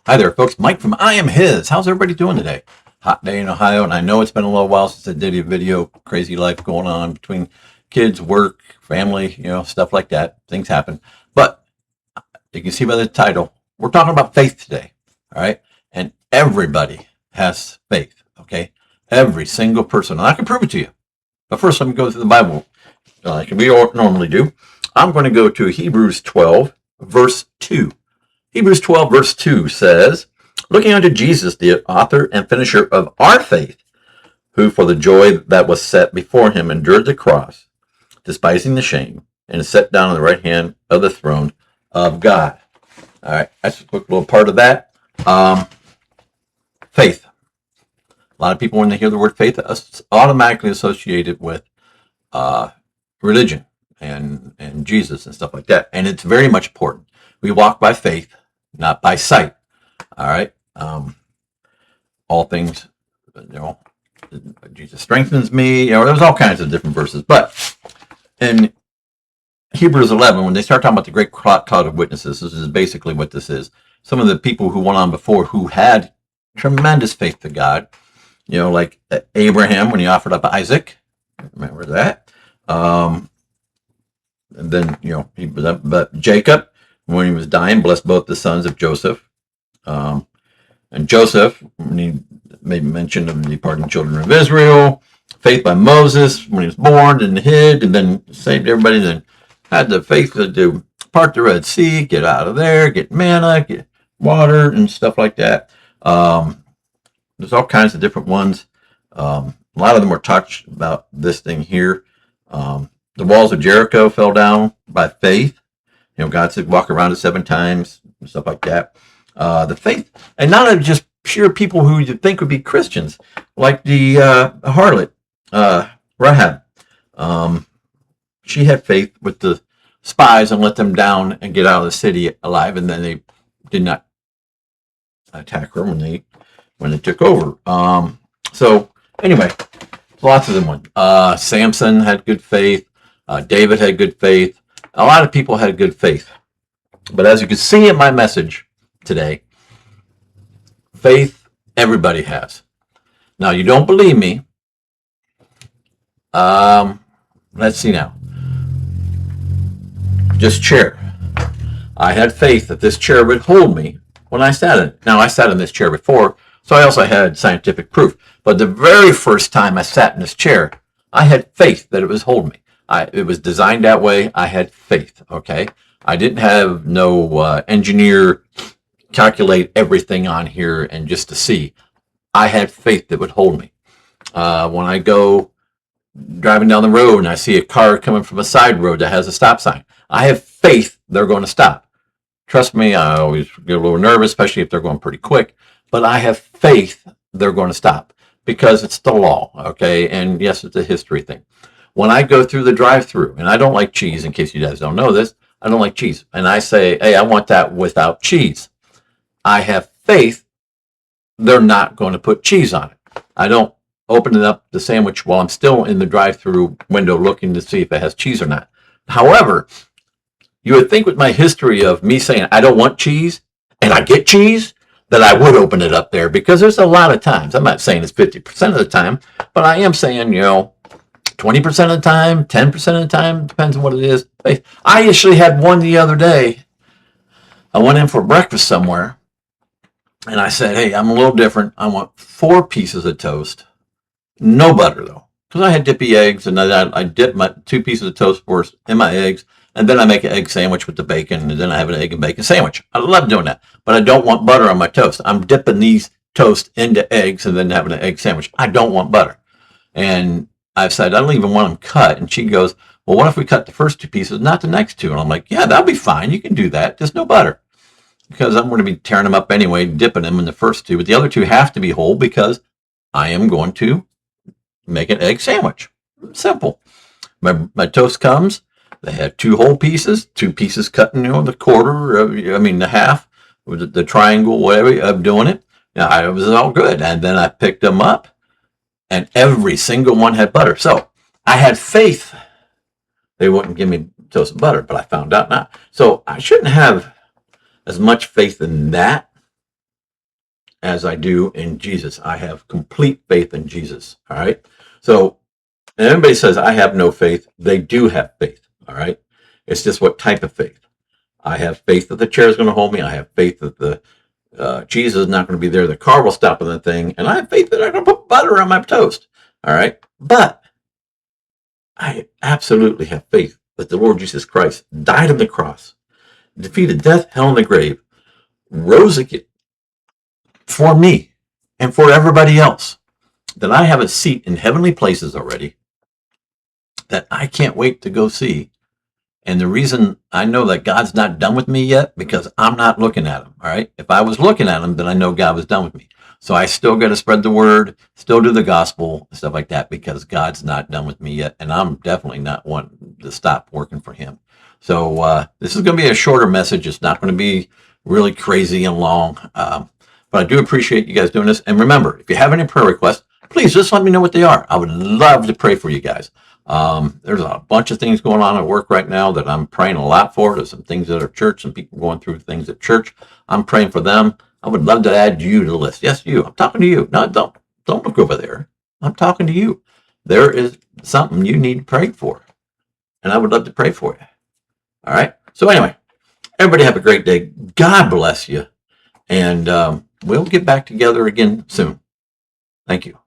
Hi there, folks. Mike from I Am His. How's everybody doing today? Hot day in Ohio, and I know it's been a little while since I did a video. Crazy life going on between kids, work, family, stuff like that. Things happen. But you can see by the title, we're talking about faith today. All right. And everybody has faith. Okay. Every single person. And I can prove it to you. But first, let me go through the Bible like we normally do. I'm going to go to Hebrews 12, verse 2. Hebrews 12, verse 2 says, looking unto Jesus, the author and finisher of our faith, who for the joy that was set before him endured the cross, despising the shame, and is set down on the right hand of the throne of God. All right, that's a quick little part of that. Faith. A lot of people, when they hear the word faith, automatically associate it with religion and Jesus and stuff like that. And it's very much important. We walk by faith, not by sight. All right. All things, Jesus strengthens me. There's all kinds of different verses. But in Hebrews 11, when they start talking about the great cloud of witnesses, this is basically what this is. Some of the people who went on before who had tremendous faith to God, like Abraham when he offered up Isaac. Remember that? And then, but Jacob, when he was dying, blessed both the sons of Joseph. And Joseph, when he made mention of the departing children of Israel, faith by Moses when he was born and hid, and then saved everybody, then had the faith to part the Red Sea, get out of there, get manna, get water, and stuff like that. There's all kinds of different ones. A lot of them were touched about this thing here. The walls of Jericho fell down by faith. God said, walk around it 7 times, and stuff like that. The faith, and not just pure people who you think would be Christians, like the harlot, Rahab. She had faith with the spies and let them down and get out of the city alive, and then they did not attack her when they took over. So anyway, lots of them. Samson had good faith. David had good faith. A lot of people had good faith. But as you can see in my message today, faith everybody has. Now, you don't believe me. Let's see now. This chair. I had faith that this chair would hold me when I sat in it. Now, I sat in this chair before, so I also had scientific proof. But the very first time I sat in this chair, I had faith that it was holding me. It was designed that way. I had faith, okay? I didn't have no engineer calculate everything on here and just to see. I had faith that would hold me. When I go driving down the road and I see a car coming from a side road that has a stop sign, I have faith they're going to stop. Trust me, I always get a little nervous, especially if they're going pretty quick, but I have faith they're going to stop because it's the law, okay? And yes, it's a history thing. When I go through the drive-through, and I don't like cheese, in case you guys don't know this, I don't like cheese. And I say, hey, I want that without cheese. I have faith they're not going to put cheese on it. I don't open it up, the sandwich, while I'm still in the drive-through window looking to see if it has cheese or not. However, you would think with my history of me saying I don't want cheese, and I get cheese, that I would open it up there, because there's a lot of times, I'm not saying it's 50% of the time, but I am saying, 20% of the time, 10% of the time, depends on what it is. I actually had one the other day. I went in for breakfast somewhere, and I said, hey, I'm a little different. I want 4 pieces of toast. No butter, though, because I had dippy eggs, and I dip my 2 pieces of toast first in my eggs, and then I make an egg sandwich with the bacon, and then I have an egg and bacon sandwich. I love doing that, but I don't want butter on my toast. I'm dipping these toast into eggs and then having an egg sandwich. I don't want butter. And I've said, I don't even want them cut. And she goes, well, what if we cut the first 2 pieces, not the next 2? And I'm like, yeah, that'll be fine. You can do that. Just no butter. Because I'm going to be tearing them up anyway, dipping them in the first 2. But the other 2 have to be whole because I am going to make an egg sandwich. Simple. My toast comes. They had 2 whole pieces, 2 pieces cut in, the quarter, the half, the triangle, whatever, of doing it. Now, it was all good. And then I picked them up, and every single one had butter. So I had faith they wouldn't give me toast and butter, but I found out not. So I shouldn't have as much faith in that as I do in Jesus. I have complete faith in Jesus. All right. So, and everybody says, I have no faith. They do have faith. All right. It's just what type of faith. I have faith that the chair is going to hold me. I have faith that the cheese is not going to be there. The car will stop on the thing. And I have faith that I'm going to put butter on my toast. All right. But I absolutely have faith that the Lord Jesus Christ died on the cross, defeated death, hell, and the grave, rose again for me and for everybody else, that I have a seat in heavenly places already that I can't wait to go see. And the reason I know that God's not done with me yet, because I'm not looking at him. All right. If I was looking at him, then I know God was done with me. So I still got to spread the word, still do the gospel, stuff like that, because God's not done with me yet. And I'm definitely not wanting to stop working for him. So this is going to be a shorter message. It's not going to be really crazy and long. But I do appreciate you guys doing this. And remember, if you have any prayer requests, please just let me know what they are. I would love to pray for you guys. There's a bunch of things going on at work right now that I'm praying a lot for. There's some things at our church, some people going through things at church. I'm praying for them. I would love to add you to the list. Yes, you. I'm talking to you. No, don't look over there. I'm talking to you. There is something you need to pray for, and I would love to pray for you. All right. So anyway, everybody have a great day. God bless you, and we'll get back together again soon. Thank you.